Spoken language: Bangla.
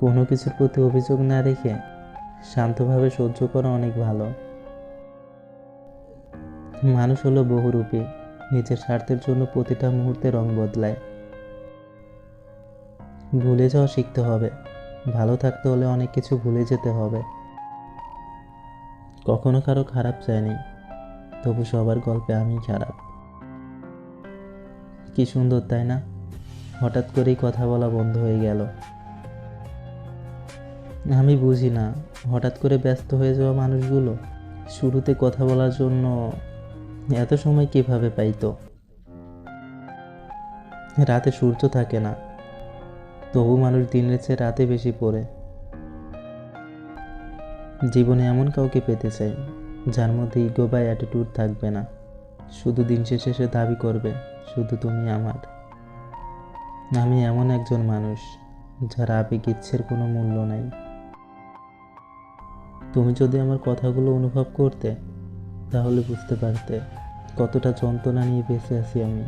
কোনো কিছুর প্রতি অভিযোগ না রেখে শান্তভাবে সহ্য করা অনেক ভালো। মানুষ হলো বহুরূপী, নিজের স্বার্থের জন্য প্রতিটা মুহূর্তে রং বদলায়। ভুলে যাওয়া শিখতে হবে, ভালো থাকতে হলে অনেক কিছু ভুলে যেতে হবে। কখনো কারো খারাপ চাইনি, তবু সবার গল্পে আমি খারাপ। কি সুন্দর তাই না? হঠাৎ করেই কথা বলা বন্ধ হয়ে গেল। আমি বুঝি না, হঠাৎ করে ব্যস্ত হয়ে যাওয়া মানুষগুলো শুরুতে কথা বলার জন্য এত সময় কিভাবে পাইতো। রাতে সূর্য থাকে না, তবু মানুষ দিনের চেয়ে রাতে বেশি পড়ে। জীবনে এমন কাউকে পেতে চাই, যার মধ্যে ইগো বা অ্যাটিটিউড থাকবে না, শুধু দিন শেষে সে দাবি করবে শুধু তুমি আমার। আমি এমন একজন মানুষ যার আবেগ ইচ্ছের কোনো মূল্য নাই। তুমি যদি আমার কথাগুলো অনুভব করতে, তাহলে বুঝতে পারতে কতটা যন্ত্রণা নিয়ে বেঁচে আছি আমি।